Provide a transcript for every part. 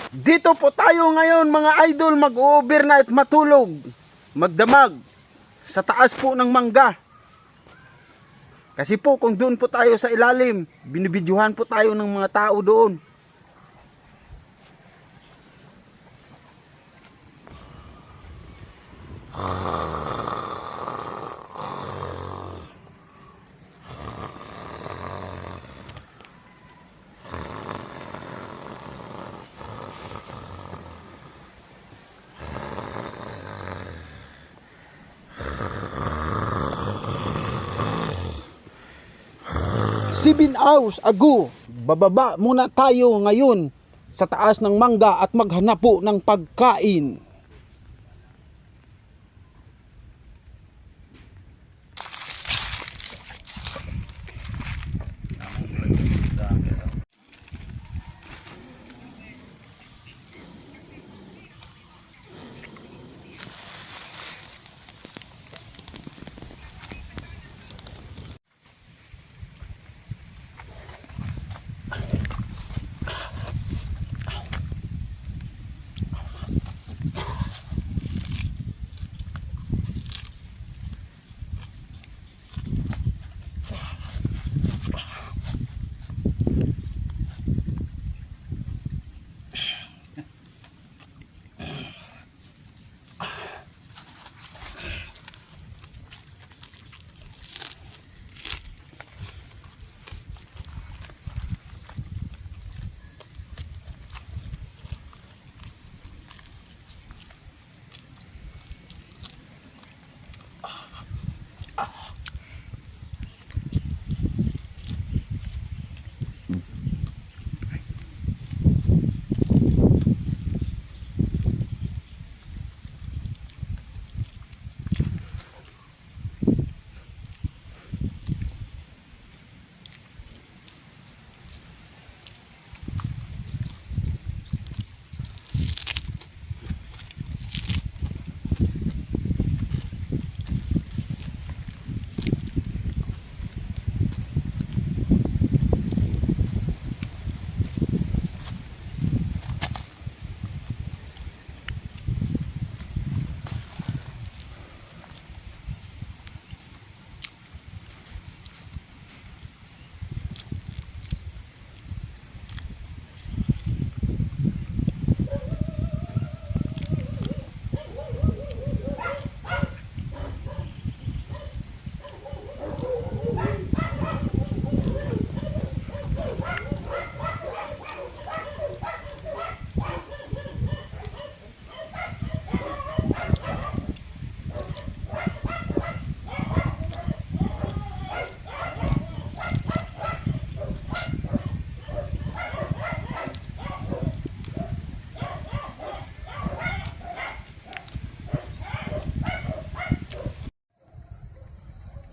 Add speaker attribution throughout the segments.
Speaker 1: Dito po tayo ngayon mga idol, mag-overnight, matulog, magdamag sa taas po ng mangga. Kasi po kung doon po tayo sa ilalim, binibidyuhan po tayo ng mga tao doon. Sibin hours ago, bababa muna tayo ngayon sa taas ng mangga at maghanap po ng pagkain.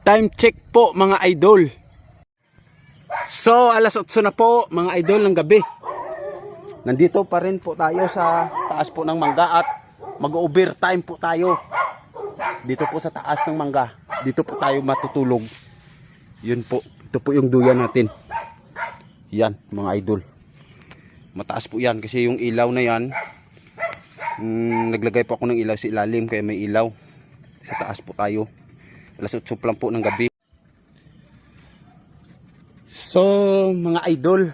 Speaker 1: Time check po mga idol. So alas 8 na po mga idol ng gabi. Nandito pa rin po tayo sa taas po ng mangga at mag-overtime po tayo. Dito po sa taas ng mangga. Dito po tayo matutulog. Yun po. Ito po yung duyan natin. Yan mga idol. Mataas po yan kasi yung ilaw na yan. Naglagay po ako ng ilaw sa ilalim kaya may ilaw. Sa taas po tayo. Alas 8 lang po ng gabi. So mga idol,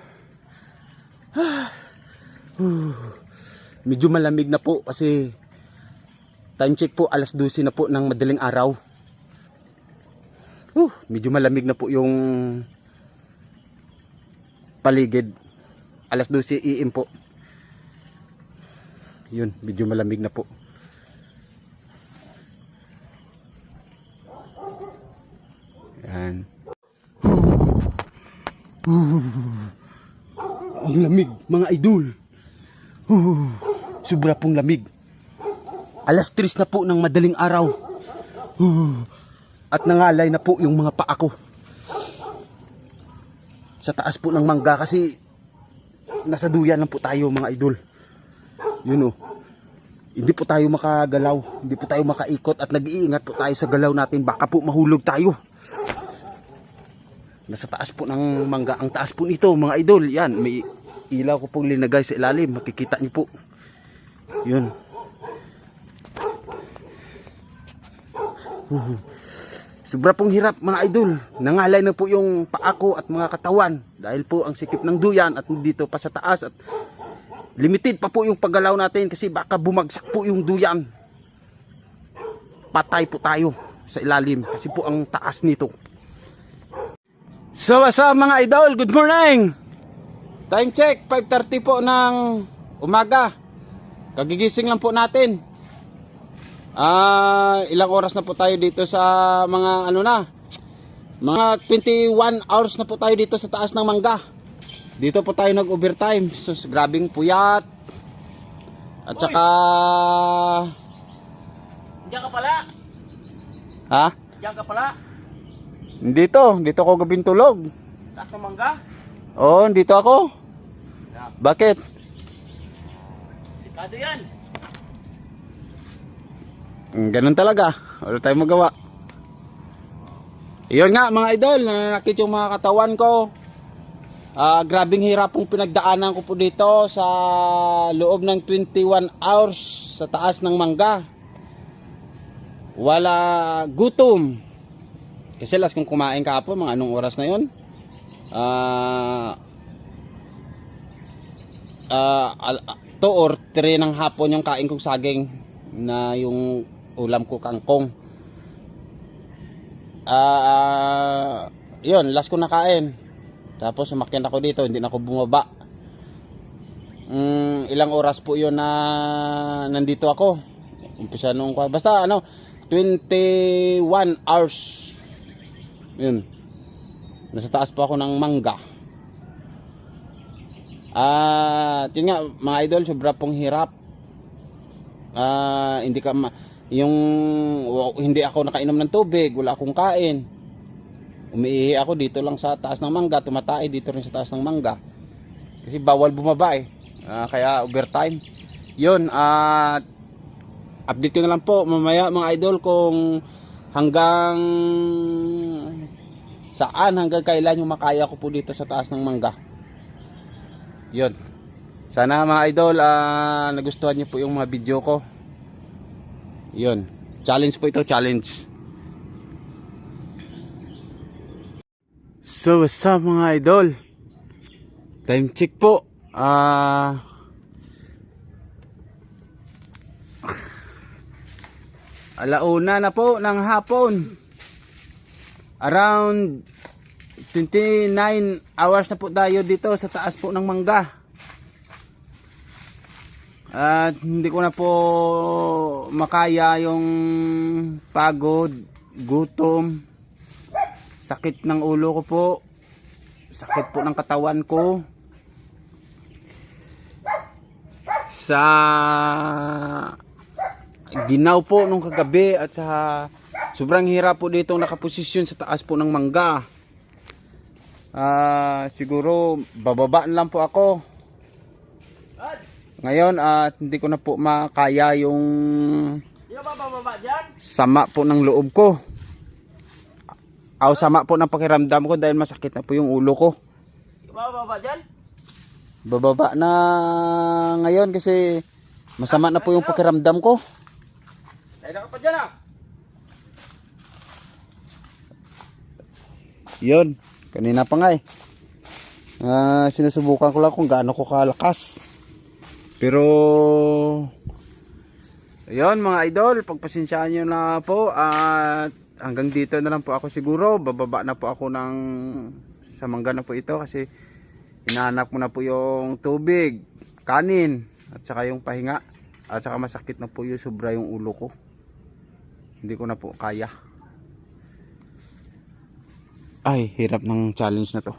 Speaker 1: medyo malamig na po kasi time check po alas 12 na po ng madaling araw. Medyo malamig na po yung paligid. Alas 12 AM po. Yun, medyo malamig na po. Yan. Ang lamig mga idol. Sobra pong lamig. Alas 3 na po ng madaling araw. At nangalay na po yung mga paa ko. Sa taas po ng mangga kasi nasa duyan lang po tayo mga idol. Yun Hindi po tayo makagalaw. Hindi po tayo makaikot at nag-iingat po tayo sa galaw natin. Baka po mahulog tayo. Nasa taas po ng mangga. Ang taas po nito mga idol. Yan, may ilaw ko pong linagay sa ilalim. Makikita niyo po. Yun. Sobra pong hirap mga idol. Nangalay na po yung paa ko at mga katawan. Dahil po ang sikip ng duyan at dito pa sa taas. At limited pa po yung paggalaw natin kasi baka bumagsak po yung duyan. Patay po tayo sa ilalim kasi po ang taas nito. So what's up mga idol? Good morning! Time check, 5:30 po ng umaga. Kagigising lang po natin. Ilang oras na po tayo dito sa mga mga 21 hours na po tayo dito sa taas ng mangga. Dito po tayo nag-overtime. So grabing puyat. At saka
Speaker 2: Diyan ka pala.
Speaker 1: ha?
Speaker 2: Diyan ka pala.
Speaker 1: Dito ako gabing tulog.
Speaker 2: Taas ng mangga.
Speaker 1: Oo, dito ako. Bakit?
Speaker 2: Delikado yan.
Speaker 1: Ganun talaga. Wala tayong magawa. Iyon nga mga idol, nananakit yung mga katawan ko. Grabing hirap pong pinagdaanan ko po dito sa loob ng 21 hours sa taas ng mangga. Wala gutom. Kasi last kong kumain kahapon, mga anong oras na yun? 2 or 3 ng hapon yung kain kong saging na yung ulam ko kangkong. Yun, last ko nakain. Tapos umakyat ako dito, hindi na ako bumaba. Ilang oras po yun na nandito ako. Umpisa nung basta 21 hours. Yun. Nasa taas pa ako ng mangga. Yun nga mga idol, sobra pong hirap. Hindi ako nakainom ng tubig, wala akong kain. Umiihi ako dito lang sa taas ng mangga, tumatay dito rin sa taas ng mangga. Kasi bawal bumaba eh. Kaya overtime. Yun, update ko na lang po mamaya mga idol kung hanggang kailan yung makaya ko po dito sa taas ng mangga. Yun. Sana mga idol nagustuhan niyo po yung mga video ko. Yun. Challenge po ito, challenge. So what's up mga idol? Time check po. Alauna na po ng hapon. Around 29 hours na po tayo dito sa taas po ng mangga. At hindi ko na po makaya yung pagod, gutom, sakit ng ulo ko po, sakit po ng katawan ko. Sa ginaw po nung kagabi at sa sobrang hirap po dito nakaposisyon sa taas po ng mangga. Siguro bababaan lang po ako ngayon at hindi ko na po makaya yung sama po ng loob ko. Sama po ng pakiramdam ko dahil masakit na po yung ulo ko.
Speaker 2: Bababa dyan?
Speaker 1: Bababa na ngayon kasi masama na po yung pakiramdam ko.
Speaker 2: Dahil ka pa dyan
Speaker 1: Yun, kanina pa nga eh. Sinusubukan ko lang kung gaano ko kalakas. Pero ayun mga idol, pagpasensyaan nyo na po at hanggang dito na lang po ako siguro. Bababa na po ako sa mangga na po ito kasi inahanap mo na po yung tubig, kanin at saka yung pahinga at saka masakit na po yung sobra yung ulo ko. Hindi ko na po kaya. Ay, hirap ng challenge na to.